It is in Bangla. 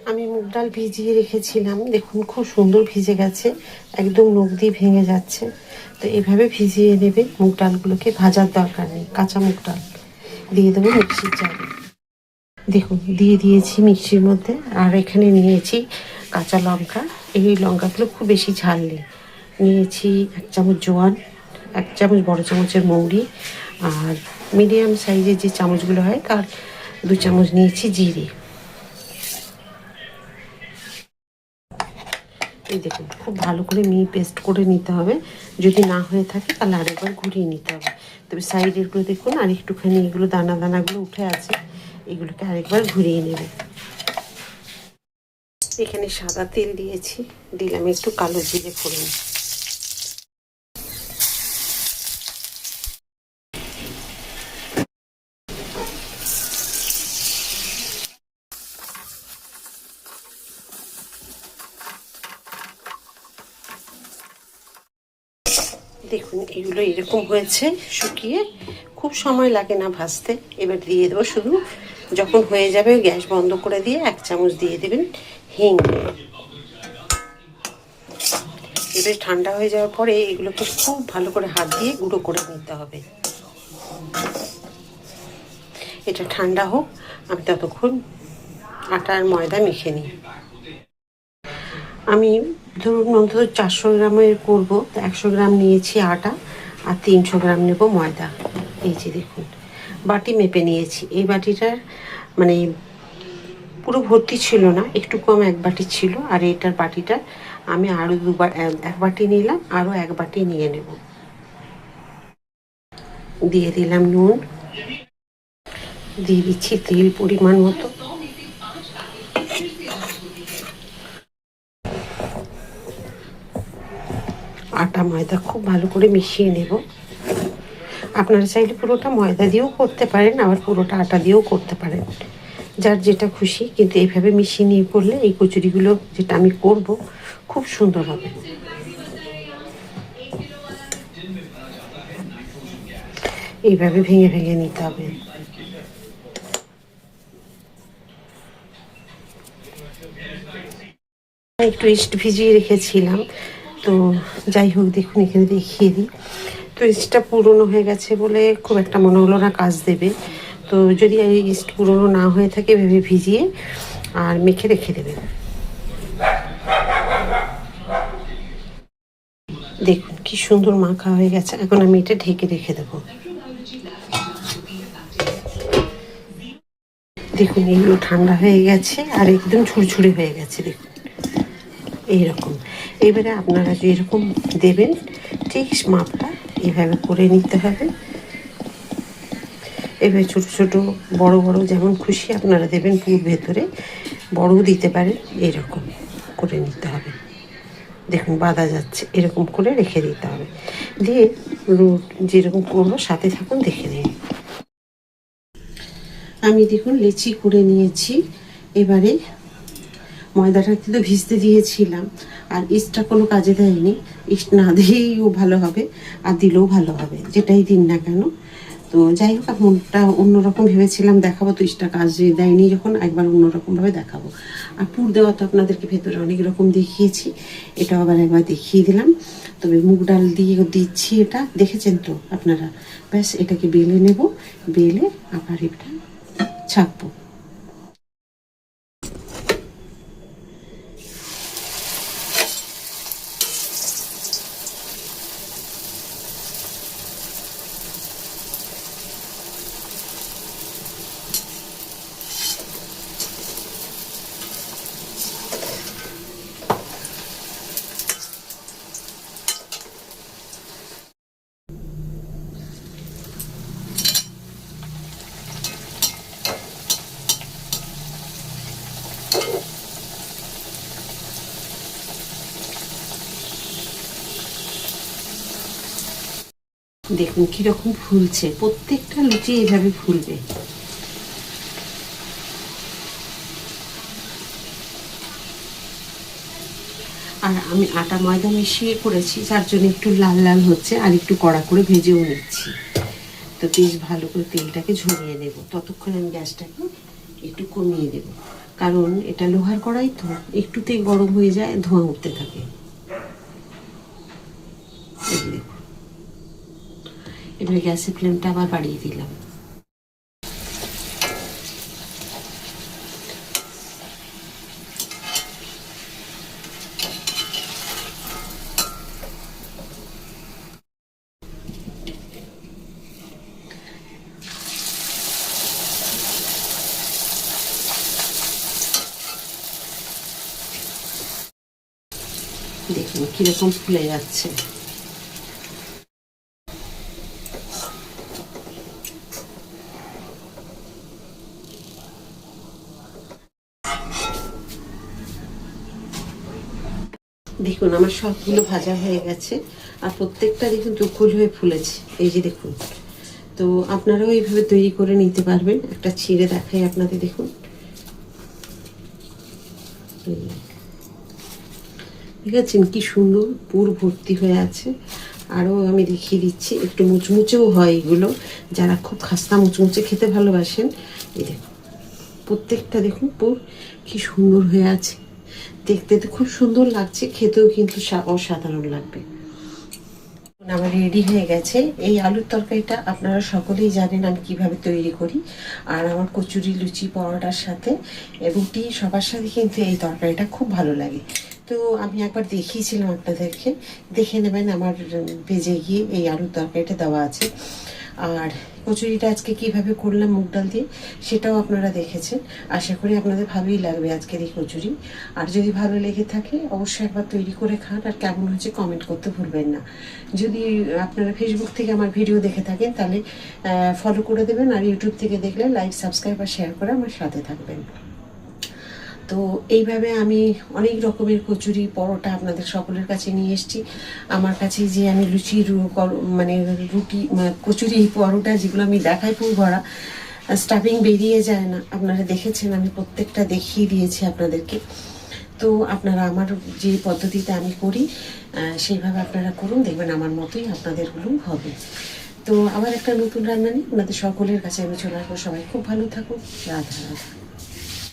আমি মুগ ডাল ভিজিয়ে রেখেছিলাম, দেখুন খুব সুন্দর ভিজে গেছে, একদম নখ দিয়ে ভেঙে যাচ্ছে। তো এভাবে ভিজিয়ে নেবে মুগ ডালগুলোকে, ভাজার দরকার নেই। কাঁচা মুগ ডাল দিয়ে দেবো মিক্সির জারে। দেখুন দিয়ে দিয়েছি মিক্সির মধ্যে। আর এখানে নিয়েছি কাঁচা লঙ্কা, এই লঙ্কাগুলো খুব বেশি ঝাল নেই। নিয়েছি 1 চামচ জোয়ান, 1 চামচ বড় চামচের মৌরি, আর মিডিয়াম সাইজের যে চামচগুলো হয় তার 2 চামচ নিয়েছি জিরে। এই দেখুন খুব ভালো করে পেস্ট করে নিতে হবে। যদি না হয়ে থাকে তাহলে আরেকবার ঘুরিয়ে নিতে হবে। তবে সাইডেরগুলো দেখুন আর একটুখানি এগুলো দানা দানাগুলো উঠে আছে, এগুলোকে আরেকবার ঘুরিয়ে নেবে। এখানে সাদা তেল দিয়েছি, দিলাম একটু কালো জিরে ফোড়ন। দেখুন এগুলো এরকম হয়েছে শুকিয়ে, খুব সময় লাগে না ভাজতে। এবার দিয়ে দেবো শুধু, যখন হয়ে যাবে গ্যাস বন্ধ করে দিয়ে 1 চামচ দিয়ে দেবেন হিং। এবার ঠান্ডা হয়ে যাওয়ার পরে এগুলোকে খুব ভালো করে হাত দিয়ে গুঁড়ো করে নিতে হবে। এটা ঠান্ডা হোক, আমি ততক্ষণ আটা আর ময়দা মেখে নিই। আমি ধরুন অন্তত 400 গ্রামের করবো, 100 গ্রাম নিয়েছি আটা আর 300 গ্রাম নেব ময়দা। এই যে দেখুন বাটি মেপে নিয়েছি। এই বাটিটার মানে পুরো ভর্তি ছিল না, একটু কম 1 বাটি ছিল। আর এটার বাটিটা আমি আরও 1 বাটি নিলাম, আরও 1 বাটি নিয়ে নেব। দিয়ে দিলাম নুন, দিয়ে দিচ্ছি তেল পরিমাণ মতো। আটা ময়দা খুব ভালো করে মিশিয়ে নেব। আপনারা চাইলে পুরোটা ময়দা দিয়েও করতে পারেন, আবার পুরোটা আটা দিয়েও করতে পারেন, যার যেটা খুশি। কিন্তু এইভাবে মিশিয়ে নিয়ে করলে এই কচুরিগুলো যেটা আমি করব খুব সুন্দর হবে। এইভাবে ভেঙে ভেঙে নিতে হবে। একটু ইস্ট ভিজিয়ে রেখেছিলাম, তো যাই হোক দেখুন এখানে দেখিয়ে দিই। তো ইস্টটা পুরনো হয়ে গেছে বলে খুব একটা মনে হলো না কাজ দেবে। তো যদি এই ইস্ট পুরনো না হয়ে থাকে ভেবে ভিজিয়ে আর মেখে রেখে দেবেন। দেখুন কি সুন্দর মাখা হয়ে গেছে। এখন আমি এটা ঢেকে রেখে দেবো। দেখুন এগুলো ঠান্ডা হয়ে গেছে আর একদম ঝুরঝুরে হয়ে গেছে। দেখুন এইরকম। এবারে আপনারা যেরকম দেবেন ঠিক মাপটা এভাবে করে নিতে হবে। এবার ছোটো ছোটো বড় বড় যেমন খুশি আপনারা দেবেন, পুর ভেতরে বড়ও দিতে পারেন। এরকম করে নিতে হবে। দেখুন বাঁধা যাচ্ছে, এরকম করে রেখে দিতে হবে। দিয়ে যেরকম করবো সাথে থাকুন, দেখে নিন। আমি দেখুন লেচি করে নিয়েছি। এবারে ময়দাটা কিন্তু ভিজতে দিয়েছিলাম, আর ইস্টটা কোনো কাজে দেয়নি। ইস্ট না দিয়েও ভালো হবে আর দিলেও ভালো হবে, যেটাই দিন না কেন। তো যাই হোক, মনটা অন্যরকম ভেবেছিলাম দেখাবো, তো ইস্টটা কাজ দেয়নি যখন একবার অন্যরকমভাবে দেখাবো। আর পুর দেওয়া তো আপনাদেরকে ভেতরে অনেক রকম দেখিয়েছি, এটাও আবার একবার দেখিয়ে দিলাম। তবে মুগ ডাল দিয়ে দিচ্ছি, এটা দেখেছেন তো আপনারা। ব্যাস এটাকে বেলে নেব, বেলে আবার এটা ছাকবো। দেখুন কিরকম ফুলছে, প্রত্যেকটা লুচি এইভাবে ফুলবে। আর আমি আটা ময়দা মিশিয়ে করেছি, যার জন্য একটু লাল লাল হচ্ছে, আর একটু কড়া করে ভেজেও নিচ্ছি। তো বেশ ভালো করে তেলটাকে ঝরিয়ে নেব। ততক্ষণ আমি গ্যাসটাকে একটু কমিয়ে দেবো, কারণ এটা লোহার কড়াই তো, একটুতেই গরম হয়ে যায়, ধোঁয়া উঠতে থাকে। এবারে গ্যাসের ফ্লেমটা আবার বাড়িয়ে দিলাম। দেখুন কিরকম ফুলে যাচ্ছে। দেখুন আমার সবগুলো ভাজা হয়ে গেছে, আর প্রত্যেকটা দেখুন চুকুল হয়ে ফুলেছে। এই যে দেখুন, তো আপনারাও এইভাবে তৈরি করে নিতে পারবেন। একটা ছিঁড়ে দেখাই আপনাদের, দেখুন ঠিক আছে, কি সুন্দর পুর ভর্তি হয়ে আছে। আরও আমি দেখিয়ে দিচ্ছি, একটু মুচমুচেও হয় এগুলো, যারা খুব খাস্তা মুচমুচে খেতে ভালোবাসেন। এই দেখুন প্রত্যেকটা দেখুন পুর কি সুন্দর হয়ে আছে, দেখতে তো খুব সুন্দর লাগছে, খেতেও কিন্তু অসাধারণ লাগবে। আমার রেডি হয়ে গেছে এই আলুর তরকারিটা। আপনারা সকলেই জানেন আমি কিভাবে তৈরি করি, আর আমার কচুরি, লুচি, পরোটার সাথে, রুটি, সবার সাথে কিন্তু এই তরকারিটা খুব ভালো লাগে। তো আমি একবার দেখিয়েছিলাম আপনাদেরকে, দেখে নেবেন আমার পেজে গিয়ে এই আলুর তরকারিটা দেওয়া আছে। আর কচুরিটা আজকে কিভাবে করলাম মুগ ডাল দিয়ে, সেটাও আপনারা দেখেছেন। আশা করি আপনাদের ভালোই লাগবে আজকের এই কচুরি। আর যদি ভালো লেগে থাকে অবশ্যই একবার তৈরি করে খান, আর কেমন হচ্ছে কমেন্ট করতে ভুলবেন না। যদি আপনারা ফেসবুক থেকে আমার ভিডিও দেখে থাকেন তাহলে ফলো করে দেবেন, আর ইউটিউব থেকে দেখলে লাইক, সাবস্ক্রাইব আর শেয়ার করে আমার সাথে থাকবেন। তো এইভাবে আমি অনেক রকমের কচুরি, পরোটা আপনাদের সকলের কাছে নিয়ে এসেছি। আমার কাছে যে আমি লুচি, মানে রুটি, কচুরি, পরোটা যেগুলো আমি দেখাই পুর ভরা, স্টাফিং বেরিয়ে যায় না। আপনারা দেখেছেন, আমি প্রত্যেকটা দেখিয়ে দিয়েছি আপনাদেরকে। তো আপনারা আমার যে পদ্ধতিতে আমি করি সেইভাবে আপনারা করুন, দেখবেন আমার মতোই আপনাদেরগুলো হবে। তো আবার একটা নতুন রান্না নিয়ে আপনাদের সকলের কাছে আমি চলে আসবো। সবাই খুব ভালো থাকুন। রাধা রাধা।